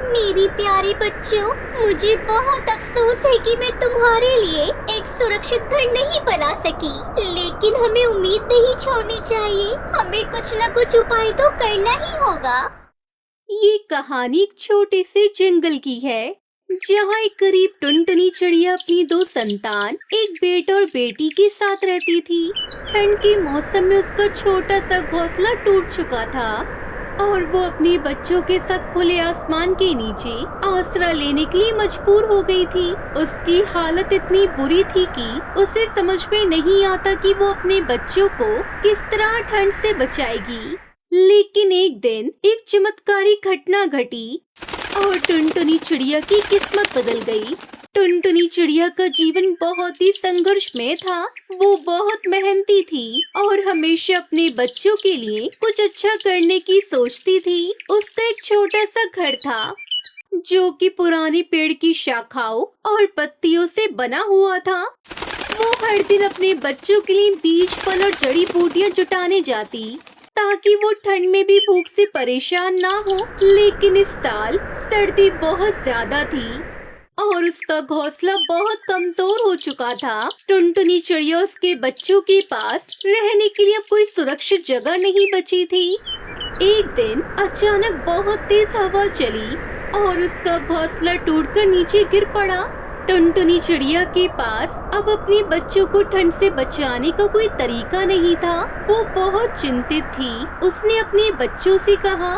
मेरी प्यारे बच्चों, मुझे बहुत अफसोस है कि मैं तुम्हारे लिए एक सुरक्षित घर नहीं बना सकी, लेकिन हमें उम्मीद नहीं छोड़नी चाहिए। हमें कुछ न कुछ उपाय तो करना ही होगा। ये कहानी एक छोटे से जंगल की है, जहाँ एक गरीब टुनटुनी चिड़िया अपनी दो संतान, एक बेटा और बेटी के साथ रहती थी। ठंड के मौसम में उसका छोटा सा घोंसला टूट चुका था और वो अपने बच्चों के साथ खुले आसमान के नीचे आसरा लेने के लिए मजबूर हो गई थी। उसकी हालत इतनी बुरी थी कि उसे समझ में नहीं आता कि वो अपने बच्चों को किस तरह ठंड से बचाएगी। लेकिन एक दिन एक चमत्कारी घटना घटी और टुनटुनी चिड़िया की किस्मत बदल गई। टुनटुनी चिड़िया का जीवन बहुत ही संघर्षमय था। वो बहुत मेहनती थी और हमेशा अपने बच्चों के लिए कुछ अच्छा करने की सोचती थी। उसका एक छोटा सा घर था जो कि पुराने पेड़ की शाखाओं और पत्तियों से बना हुआ था। वो हर दिन अपने बच्चों के लिए बीज, फल और जड़ी बूटियां जुटाने जाती ताकि वो ठंड में भी भूख से परेशान ना हो। लेकिन इस साल सर्दी बहुत ज्यादा थी और उसका घोंसला बहुत कमजोर हो चुका था। टुनटुनी चिड़िया उसके बच्चों के पास रहने के लिए अब कोई सुरक्षित जगह नहीं बची थी। एक दिन अचानक बहुत तेज हवा चली और उसका घोंसला टूटकर नीचे गिर पड़ा। टुनटुनी चिड़िया के पास अब अपने बच्चों को ठंड से बचाने का कोई तरीका नहीं था। वो बहुत चिंतित थी। उसने अपने बच्चों से कहा,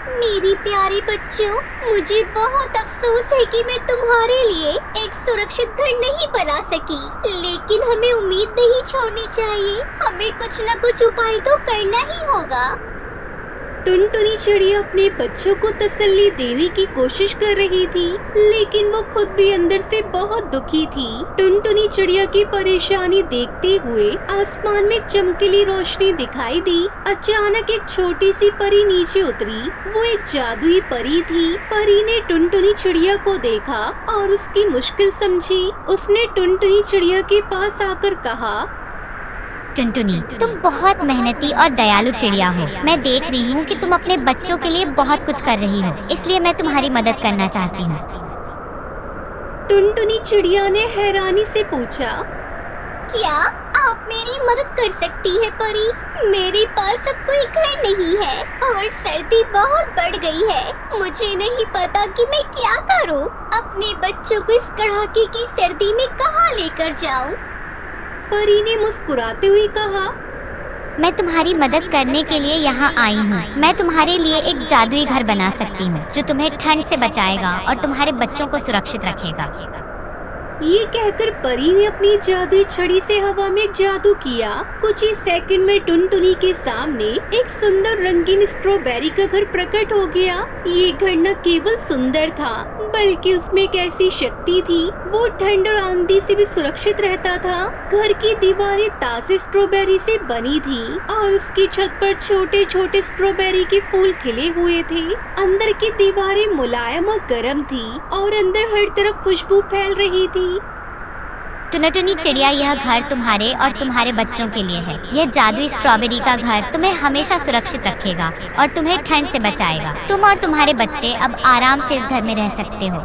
मेरी प्यारे बच्चों, मुझे बहुत अफसोस है कि मैं तुम्हारे लिए एक सुरक्षित घर नहीं बना सकी, लेकिन हमें उम्मीद नहीं छोड़नी चाहिए। हमें कुछ न कुछ उपाय तो करना ही होगा। टुनटुनी चिड़िया अपने बच्चों को तसल्ली देने की कोशिश कर रही थी, लेकिन वो खुद भी अंदर से बहुत दुखी थी। टुनटुनी चिड़िया की परेशानी देखते हुए आसमान में एक चमकीली रोशनी दिखाई दी। अचानक एक छोटी सी परी नीचे उतरी। वो एक जादुई परी थी। परी ने टुनटुनी चिड़िया को देखा और उसकी मुश्किल समझी। उसने टुनटुनी चिड़िया के पास आकर कहा, टुनटुनी, तुम बहुत मेहनती और दयालु चिड़िया हो। मैं देख रही हूँ कि तुम अपने बच्चों के लिए बहुत कुछ कर रही हो, इसलिए मैं तुम्हारी मदद करना चाहती हूँ। टुनटुनी चिड़िया ने हैरानी से पूछा, क्या आप मेरी मदद कर सकती है परी? मेरे पास अब कोई घर नहीं है और सर्दी बहुत बढ़ गई है। मुझे नहीं पता कि मैं क्या करूं। अपने बच्चों को इस कड़ाके की सर्दी में कहां लेकर जाऊं? परी ने मुस्कुराते हुए कहा, मैं तुम्हारी मदद करने के लिए यहाँ आई हूँ। मैं तुम्हारे लिए एक जादुई घर बना सकती हूँ जो तुम्हें ठंड से बचाएगा और तुम्हारे बच्चों को सुरक्षित रखेगा। ये कहकर परी ने अपनी जादुई छड़ी से हवा में जादू किया। कुछ ही सेकंड में टुनटुनी के सामने एक सुंदर रंगीन स्ट्रॉबेरी का घर प्रकट हो गया। ये घर न केवल सुंदर था, बल्कि उसमें एक ऐसी शक्ति थी, वो ठंड और आंधी से भी सुरक्षित रहता था। घर की दीवारें ताजे स्ट्रॉबेरी से बनी थी और उसकी छत पर छोटे छोटे स्ट्रॉबेरी के फूल खिले हुए थे। अंदर की दीवारें मुलायम और गर्म थी और अंदर हर तरफ खुशबू फैल रही थी। टुनटुनी चिड़िया, यह घर तुम्हारे और तुम्हारे बच्चों के लिए है। यह जादुई स्ट्रॉबेरी का घर तुम्हें हमेशा सुरक्षित रखेगा और तुम्हें ठंड से बचाएगा। तुम और तुम्हारे बच्चे अब आराम से इस घर में रह सकते हो।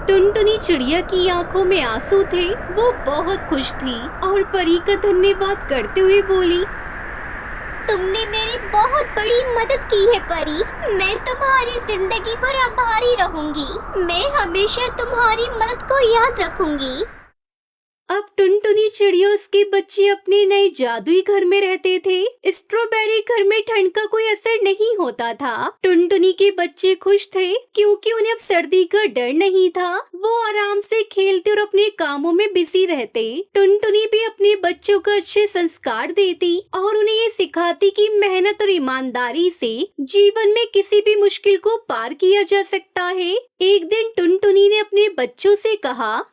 टुनटुनी चिड़िया की आंखों में आंसू थे। वो बहुत खुश थी और परी का धन्यवाद करते हुए बोली, तुमने मेरी बहुत बड़ी मदद की है परी। मैं तुम्हारी जिंदगी भर आभारी रहूंगी। मैं हमेशा तुम्हारी मदद को याद रखूंगी। अब टुनटुनी चिड़िया उसके बच्चे अपने नए जादुई घर में रहते थे। स्ट्रॉबेरी घर में ठंड का कोई असर नहीं होता था। टुनटुनी के बच्चे खुश थे क्योंकि उन्हें अब सर्दी का डर नहीं था। वो आराम से खेलते और अपने कामों में बिजी रहते। टुनटुनी भी अपने बच्चों को अच्छे संस्कार देती और उन्हें ये सिखाती कि मेहनत और ईमानदारी से जीवन में किसी भी मुश्किल को पार किया जा सकता है। एक दिन टुनटुनी ने अपने बच्चों से कहा,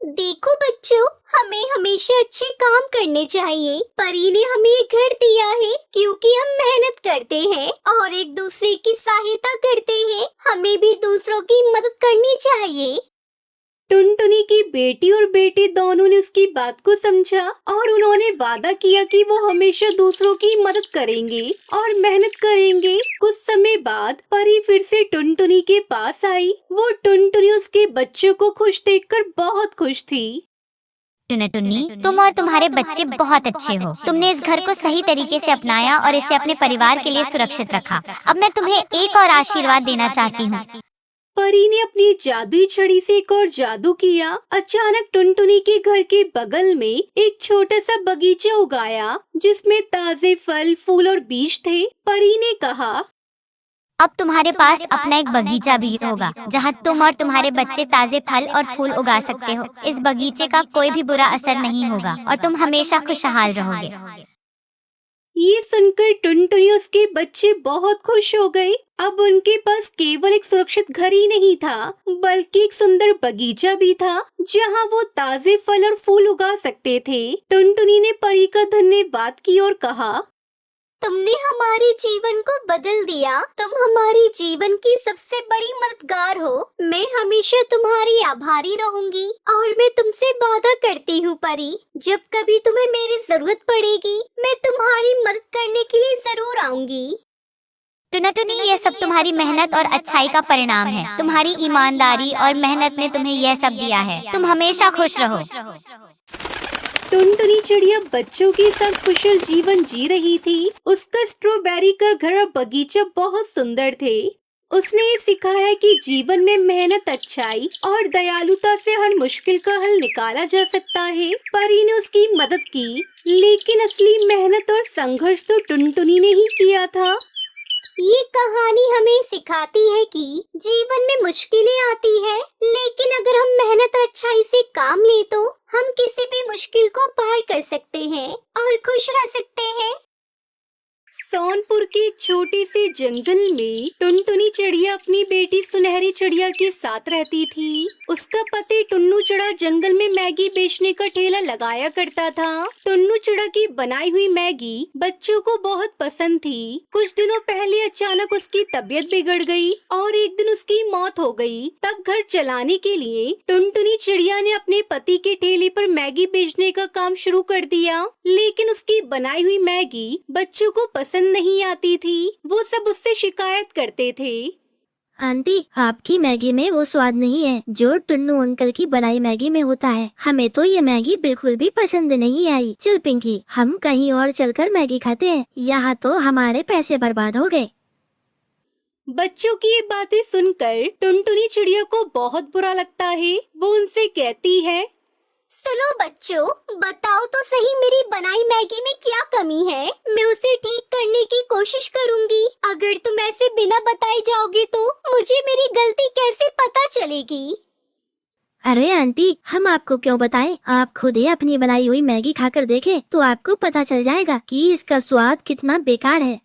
देखो बच्चों, हमें हमेशा अच्छे काम करने चाहिए। परी ने हमें ये घर दिया है क्योंकि हम मेहनत करते हैं और एक दूसरे की सहायता करते हैं। हमें भी दूसरों की मदद करनी चाहिए। टुनटुनी की बेटी और बेटे दोनों ने उसकी बात को समझा और उन्होंने वादा किया कि वो हमेशा दूसरों की मदद करेंगे और मेहनत करेंगे। कुछ समय बाद परी फिर से टुनटुनी के पास आई। वो टुनटुनी उसके बच्चों को खुश देखकर बहुत खुश थी। टुनटुनी, तुम और तुम्हारे बच्चे बहुत अच्छे हो। तुमने इस घर को सही तरीके से अपनाया और इसे अपने परिवार के लिए सुरक्षित रखा। अब मैं तुम्हें एक और आशीर्वाद देना चाहती हूँ। परी ने अपनी जादुई छड़ी से एक और जादू किया। अचानक टुनटुनी के घर के बगल में एक छोटा सा बगीचा उगाया जिसमें ताजे फल, फूल और बीज थे। परी ने कहा, अब तुम्हारे पास अपना एक बगीचा भी होगा जहाँ तुम और तुम्हारे बच्चे ताजे फल और फूल उगा सकते हो। इस बगीचे का कोई भी बुरा असर नहीं होगा और तुम हमेशा खुशहाल रहोगे। ये सुनकर टुनटुनी उसके बच्चे बहुत खुश हो गए। अब उनके पास केवल एक सुरक्षित घर ही नहीं था बल्कि एक सुंदर बगीचा भी था जहाँ वो ताजे फल और फूल उगा सकते थे। टुनटुनी ने परी का धन्यवाद किया और कहा, तुमने हमारे जीवन को बदल दिया। तुम हमारी जीवन की सबसे बड़ी मददगार हो। मैं हमेशा तुम्हारी आभारी रहूंगी और मैं तुमसे वादा करती हूँ परी, जब कभी तुम्हें मेरी जरूरत पड़ेगी मैं तुम्हारी मदद करने के लिए जरूर आऊंगी। टुनटुनी, ये सब तुम्हारी मेहनत और अच्छाई का परिणाम है। तुम्हारी ईमानदारी और मेहनत ने तुम्हें यह सब दिया है। तुम हमेशा खुश रहो। टुनटुनी चिड़िया बच्चों के साथ कुशल जीवन जी रही थी। उसका स्ट्रॉबेरी का घर और बगीचा बहुत सुंदर थे। उसने ये सिखाया कि जीवन में मेहनत, अच्छाई और दयालुता से हर मुश्किल का हल निकाला जा सकता है। परी ने उसकी मदद की, लेकिन असली मेहनत और संघर्ष तो टुनटुनी ने ही किया था। ये कहानी हमें सिखाती है कि जीवन में मुश्किलें आती है, लेकिन अगर हम मेहनत और अच्छाई से काम ले तो हम किसी भी मुश्किल को पार कर सकते हैं और खुश रह सकते हैं। सोनपुर के एक छोटे से जंगल में टुनटुनी चिड़िया अपनी बेटी सुनहरी चिड़िया के साथ रहती थी। उसका पति टुन्नू चिड़ा जंगल में मैगी बेचने का ठेला लगाया करता था। टुन्नू चिड़ा की बनाई हुई मैगी बच्चों को बहुत पसंद थी। कुछ दिनों पहले अचानक उसकी तबीयत बिगड़ गई और एक दिन उसकी मौत हो गई। तब घर चलाने के लिए टुनटुनी चिड़िया ने अपने पति के ठेले पर मैगी बेचने का काम शुरू कर दिया, लेकिन उसकी बनाई हुई मैगी बच्चों को पसंद नहीं आती थी। वो सब उससे शिकायत करते थे। आंटी, आपकी मैगी में वो स्वाद नहीं है जो टुन्नू अंकल की बनाई मैगी में होता है। हमें तो ये मैगी बिल्कुल भी पसंद नहीं आई। चल पिंकी, हम कहीं और चलकर मैगी खाते हैं। यहाँ तो हमारे पैसे बर्बाद हो गए। बच्चों की ये बातें सुनकर टुनटुनी चिड़िया को बहुत बुरा लगता है। वो उनसे कहती है, सुनो बच्चों, बताओ तो सही मेरी बनाई मैगी में क्या कमी है। मैं उसे ठीक करने की कोशिश करूंगी। अगर तुम ऐसे बिना बताए जाओगे तो मुझे मेरी गलती कैसे पता चलेगी। अरे आंटी, हम आपको क्यों बताएं? आप खुद ही अपनी बनाई हुई मैगी खाकर देखें तो आपको पता चल जाएगा कि इसका स्वाद कितना बेकार है।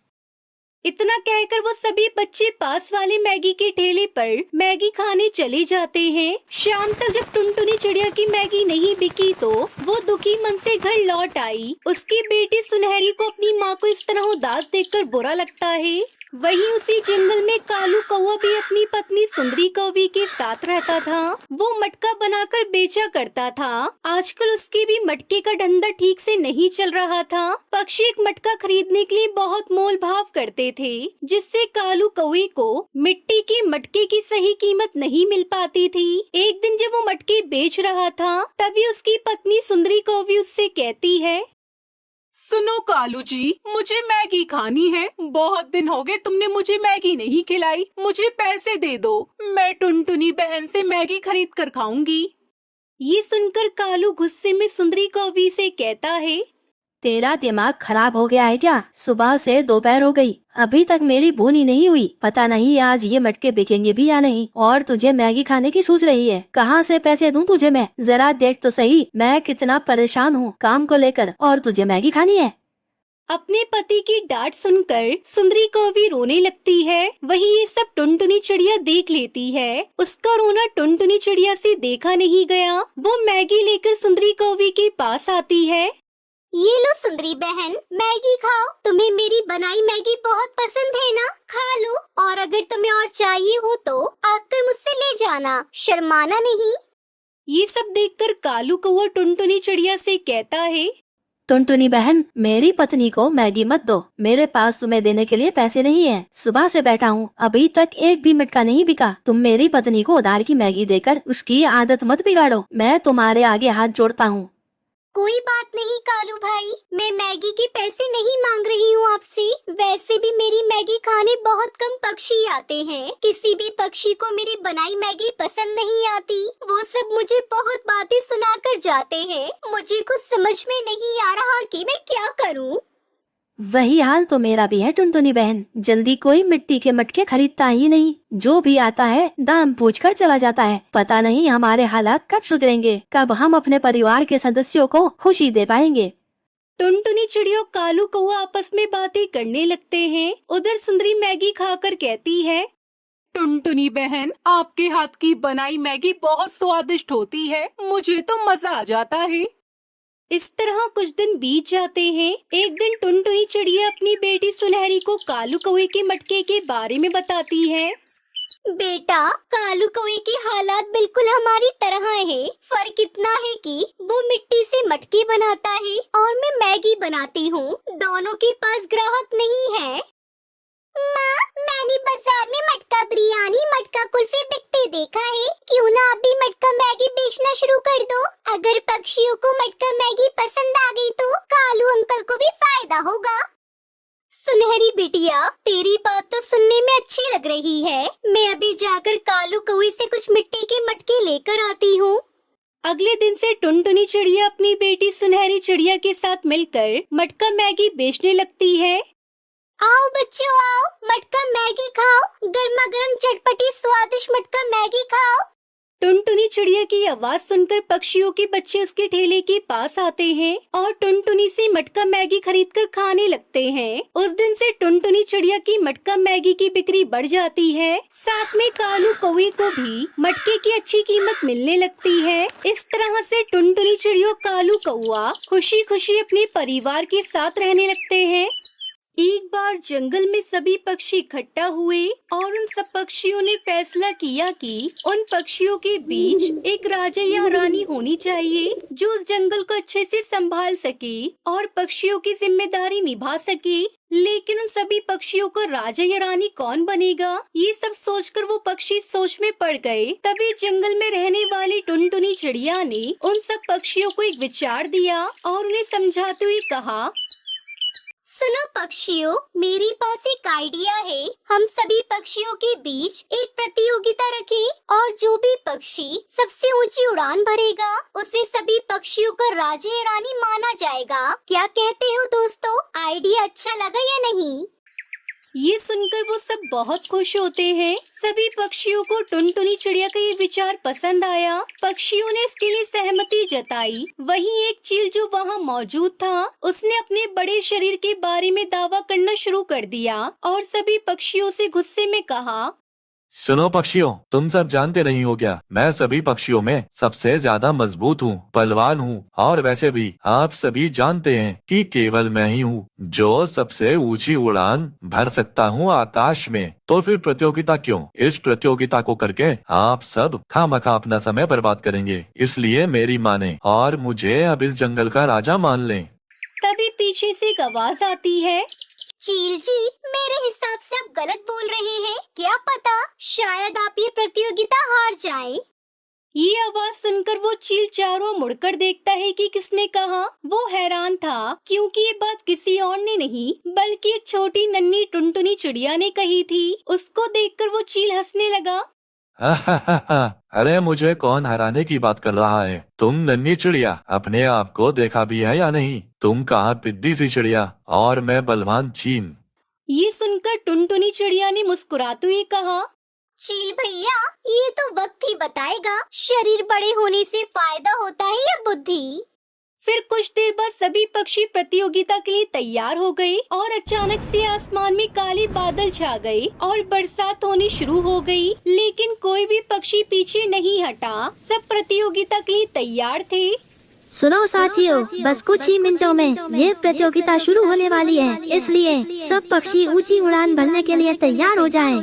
इतना कहकर वो सभी बच्चे पास वाले मैगी के ठेले पर मैगी खाने चले जाते हैं। शाम तक जब टुनटुनी चिड़िया की मैगी नहीं बिकी तो वो दुखी मन से घर लौट आई। उसकी बेटी सुनहरी को अपनी माँ को इस तरह उदास देखकर बुरा लगता है। वहीं उसी जंगल में कालू कौवा भी अपनी पत्नी सुंदरी कौवी के साथ रहता था। वो मटका बनाकर बेचा करता था। आजकल उसके भी मटके का धंधा ठीक से नहीं चल रहा था। पक्षी एक मटका खरीदने के लिए बहुत मोल भाव करते थे, जिससे कालू कौवे को मिट्टी के मटके की सही कीमत नहीं मिल पाती थी। एक दिन जब वो मटके बेच रहा था, तभी उसकी पत्नी सुंदरी कौवी उससे कहती है, सुनो कालू जी, मुझे मैगी खानी है। बहुत दिन हो गए तुमने मुझे मैगी नहीं खिलाई। मुझे पैसे दे दो, मैं टुनटुनी बहन से मैगी खरीद कर खाऊंगी। ये सुनकर कालू गुस्से में सुंदरी कौवी से कहता है, तेरा दिमाग खराब हो गया है क्या? सुबह से दोपहर हो गई, अभी तक मेरी बोनी नहीं हुई। पता नहीं आज ये मटके बिकेंगे भी या नहीं। और तुझे मैगी खाने की सोच रही है। कहाँ से पैसे दूं तुझे मैं? जरा देख तो सही, मैं कितना परेशान हूँ काम को लेकर, और तुझे मैगी खानी है। अपने पति की डांट सुनकर सुंदरी कौवी रोने लगती है। वहीं ये सब टुनटुनी चिड़िया देख लेती है। उसका रोना टुनटुनी चिड़िया से देखा नहीं गया। वो मैगी लेकर सुंदरी कौवी के पास आती है। ये लो सुंदरी बहन, मैगी खाओ। तुम्हें मेरी बनाई मैगी बहुत पसंद है ना? खा लो, और अगर तुम्हें और चाहिए हो तो आकर मुझसे ले जाना, शर्माना नहीं। ये सब देखकर कालू कौवा टुनटुनी चिड़िया से कहता है, टुनटुनी बहन, मेरी पत्नी को मैगी मत दो। मेरे पास तुम्हें देने के लिए पैसे नहीं है। सुबह से बैठा हूँ, अभी तक एक भी मटका नहीं बिका। तुम मेरी पत्नी को उधार की मैगी देकर उसकी आदत मत बिगाड़ो। मैं तुम्हारे आगे हाथ जोड़ता हूँ। कोई बात नहीं कालू भाई, मैं मैगी के पैसे नहीं मांग रही हूँ आपसे। वैसे भी मेरी मैगी खाने बहुत कम पक्षी आते हैं। किसी भी पक्षी को मेरी बनाई मैगी पसंद नहीं आती। वो सब मुझे बहुत बातें सुनाकर जाते हैं। मुझे कुछ समझ में नहीं आ रहा कि मैं क्या करूँ। वही हाल तो मेरा भी है टुनटुनी बहन। जल्दी कोई मिट्टी के मटके खरीदता ही नहीं। जो भी आता है दाम पूछकर चला जाता है। पता नहीं हमारे हालात कब सुधरेंगे, कब हम अपने परिवार के सदस्यों को खुशी दे पाएंगे। टुनटुनी चिड़िया और कालू कौवा आपस में बातें करने लगते हैं। उधर सुंदरी मैगी खाकर कहती है, टुनटुनी बहन, आपके हाथ की बनाई मैगी बहुत स्वादिष्ट होती है। मुझे तो मजा आ जाता है। इस तरह कुछ दिन बीत जाते हैं। एक दिन टुनटुनी चिड़िया अपनी बेटी सुनहरी को कालू कौवे के मटके के बारे में बताती है। बेटा, कालू कौवे के हालात बिल्कुल हमारी तरह है। फर्क इतना है कि वो मिट्टी से मटके बनाता है और मैं मैगी बनाती हूँ। दोनों के पास ग्राहक नहीं है। माँ, मैंने बाजार में मटका बिरयानी, मटका कुल्फी बिकते देखा है। क्यों ना आप भी मटका मैगी बेचना शुरू कर दो। अगर पक्षियों को मटका मैगी पसंद आ गई तो कालू अंकल को भी फायदा होगा। सुनहरी बिटिया, तेरी बात तो सुनने में अच्छी लग रही है। मैं अभी जाकर कालू कौवे से कुछ मिट्टी के मटके लेकर आती हूँ। अगले दिन से टुनटुनी चिड़िया अपनी बेटी सुनहरी चिड़िया के साथ मिलकर मटका मैगी बेचने लगती है। आओ बच्चों आओ, मटका मैगी खाओ। गर्मा गर्म चटपटी स्वादिष्ट मटका मैगी खाओ। टुनटुनी चिड़िया की आवाज सुनकर पक्षियों के बच्चे उसके ठेले के पास आते हैं और टुनटुनी से मटका मैगी खरीदकर खाने लगते हैं। उस दिन से टुनटुनी चिड़िया की मटका मैगी की बिक्री बढ़ जाती है। साथ में कालू कौवे को भी मटके की अच्छी कीमत मिलने लगती है। इस तरह से टुनटुनी चिड़िया और कालू कौवा खुशी खुशी अपने परिवार के साथ रहने लगते हैं। एक बार जंगल में सभी पक्षी इकट्ठा हुए और उन सब पक्षियों ने फैसला किया कि उन पक्षियों के बीच एक राजा या रानी होनी चाहिए जो उस जंगल को अच्छे से संभाल सके और पक्षियों की जिम्मेदारी निभा सके। लेकिन उन सभी पक्षियों को राजा या रानी कौन बनेगा, ये सब सोचकर वो पक्षी सोच में पड़ गए। तभी जंगल में रहने वाली टुनटुनी चिड़िया ने उन सब पक्षियों को एक विचार दिया और उन्हें समझाते हुए कहा, सुनो पक्षियों, मेरे पास एक आइडिया है। हम सभी पक्षियों के बीच एक प्रतियोगिता रखें और जो भी पक्षी सबसे ऊंची उड़ान भरेगा उसे सभी पक्षियों का राजा या रानी माना जाएगा। क्या कहते हो दोस्तों, आइडिया अच्छा लगा या नहीं? ये सुनकर वो सब बहुत खुश होते हैं। सभी पक्षियों को टुनटुनी चिड़िया का ये विचार पसंद आया। पक्षियों ने इसके लिए सहमति जताई। वहीं एक चील जो वहाँ मौजूद था, उसने अपने बड़े शरीर के बारे में दावा करना शुरू कर दिया और सभी पक्षियों से गुस्से में कहा, सुनो पक्षियों, तुम सब जानते नहीं हो क्या, मैं सभी पक्षियों में सबसे ज्यादा मजबूत हूँ, बलवान हूँ। और वैसे भी आप सभी जानते हैं कि केवल मैं ही हूँ जो सबसे ऊंची उड़ान भर सकता हूँ आकाश में। तो फिर प्रतियोगिता क्यों? इस प्रतियोगिता को करके आप सब खामखा अपना समय बर्बाद करेंगे। इसलिए मेरी माने और मुझे अब इस जंगल का राजा मान लें। तभी पीछे से एक आवाज आती है, चील जी, मेरे हिसाब से आप गलत बोल रहे हैं। क्या पता शायद आप ये प्रतियोगिता हार जाएं। ये आवाज सुनकर वो चील चारों मुड़कर देखता है कि किसने कहा। वो हैरान था क्योंकि ये बात किसी और ने नहीं बल्कि एक छोटी नन्ही टुनटुनी चिड़िया ने कही थी। उसको देखकर वो चील हंसने लगा। अरे मुझे कौन हराने की बात कर रहा है? तुम नन्ही चिड़िया, अपने आप को देखा भी है या नहीं? तुम कहाँ पिद्दी सी चिड़िया और मैं बलवान चील। ये सुनकर टुनटुनी चिड़िया ने मुस्कुराते हुए कहा, चील भैया, ये तो वक्त ही बताएगा शरीर बड़े होने से फायदा होता है या बुद्धि। फिर कुछ देर बाद सभी पक्षी प्रतियोगिता के लिए तैयार हो गए और अचानक से आसमान में काले बादल छा गए और बरसात होनी शुरू हो गई। लेकिन कोई भी पक्षी पीछे नहीं हटा, सब प्रतियोगिता के लिए तैयार थे। सुनो साथियों, बस कुछ ही मिनटों में ये प्रतियोगिता शुरू होने वाली है, इसलिए सब पक्षी ऊंची उड़ान भरने के लिए तैयार हो जाएं।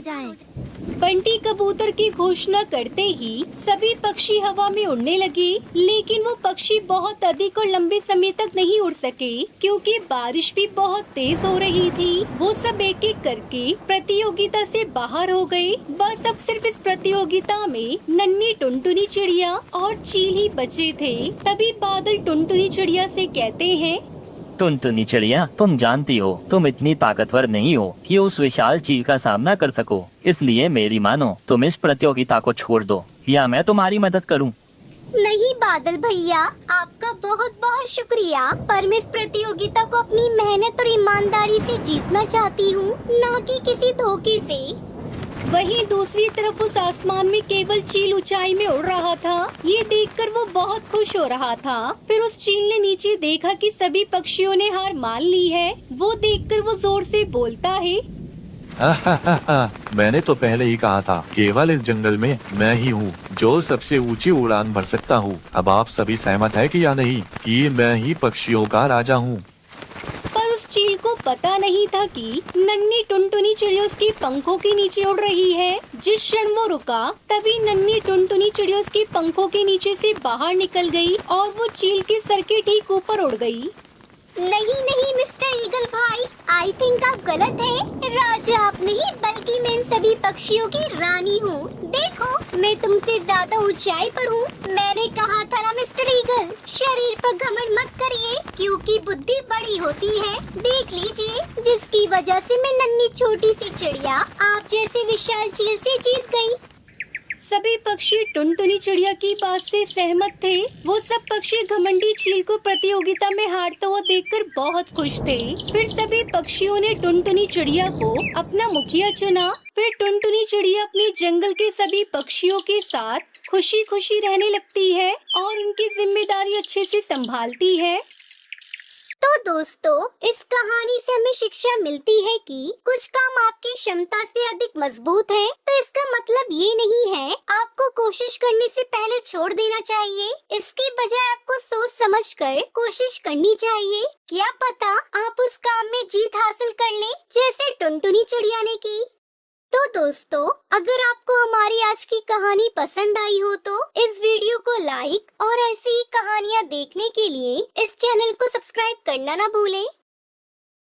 बंटी कबूतर की घोषणा करते ही सभी पक्षी हवा में उड़ने लगे, लेकिन वो पक्षी बहुत अधिक और लंबे समय तक नहीं उड़ सके क्योंकि बारिश भी बहुत तेज हो रही थी। वो सब एक एक करके प्रतियोगिता से बाहर हो गए। बस अब सिर्फ इस प्रतियोगिता में नन्ही टुनटुनी चिड़िया और चील ही बचे थे। तभी बादल टुनटुनी चिड़िया से कहते हैं, टुनटुनी चिड़िया, तुम जानती हो तुम इतनी ताकतवर नहीं हो कि उस विशाल चील का सामना कर सको, इसलिए मेरी मानो तुम इस प्रतियोगिता को छोड़ दो या मैं तुम्हारी मदद करूं। नहीं बादल भैया, आपका बहुत बहुत शुक्रिया, पर मैं इस प्रतियोगिता को अपनी मेहनत और ईमानदारी से जीतना चाहती हूँ, न कि किसी धोखे से। वहीं दूसरी तरफ उस आसमान में केवल चील ऊंचाई में उड़ रहा था। ये देखकर वो बहुत खुश हो रहा था। फिर उस चील ने नीचे देखा कि सभी पक्षियों ने हार मान ली है। वो देखकर वो जोर से बोलता है, मैंने तो पहले ही कहा था, केवल इस जंगल में मैं ही हूँ जो सबसे ऊंची उड़ान भर सकता हूँ। अब आप सभी सहमत है कि या नहीं कि मैं ही पक्षियों का राजा हूँ। पर उस चील को पता नहीं था कि नन्ही टुनटुनी चिड़िया उसके पंखों के नीचे उड़ रही है। जिस क्षण वो रुका, तभी नन्ही टुनटुनी चिड़िया उसके पंखों के नीचे से बाहर निकल गई और वो चील के सर के ठीक ऊपर उड़ गई। नहीं नहीं मिस्टर ईगल भाई, आई थिंक आप गलत हैं। राजा आप नहीं, बल्कि मैं इन सभी पक्षियों की रानी हूँ। देखो, मैं तुमसे ज्यादा ऊंचाई पर हूँ। मैंने कहा था ना मिस्टर ईगल, शरीर पर घमंड मत करिए क्योंकि बुद्धि बड़ी होती है। देख लीजिए, जिसकी वजह से मैं नन्ही छोटी सी चिड़िया आप जैसे विशाल चील से जीत गई। सभी पक्षी टुनटुनी चिड़िया की बात से सहमत थे। वो सब पक्षी घमंडी चील को प्रतियोगिता में हारता हुआ देखकर बहुत खुश थे। फिर सभी पक्षियों ने टुनटुनी चिड़िया को अपना मुखिया चुना। फिर टुनटुनी चिड़िया अपने जंगल के सभी पक्षियों के साथ खुशी खुशी रहने लगती है और उनकी जिम्मेदारी अच्छे से संभालती है। तो दोस्तों, इस कहानी से हमें शिक्षा मिलती है कि कुछ काम आपकी क्षमता से अधिक मजबूत है, तो इसका मतलब ये नहीं है आपको कोशिश करने से पहले छोड़ देना चाहिए। इसके बजाय आपको सोच समझकर कोशिश करनी चाहिए। क्या पता आप उस काम में जीत हासिल कर लें, जैसे टुनटुनी चिड़िया ने की। तो दोस्तों, अगर आपको हमारी आज की कहानी पसंद आई हो तो इस वीडियो को लाइक और ऐसी ही कहानियाँ देखने के लिए इस चैनल को सब्सक्राइब करना ना भूलें।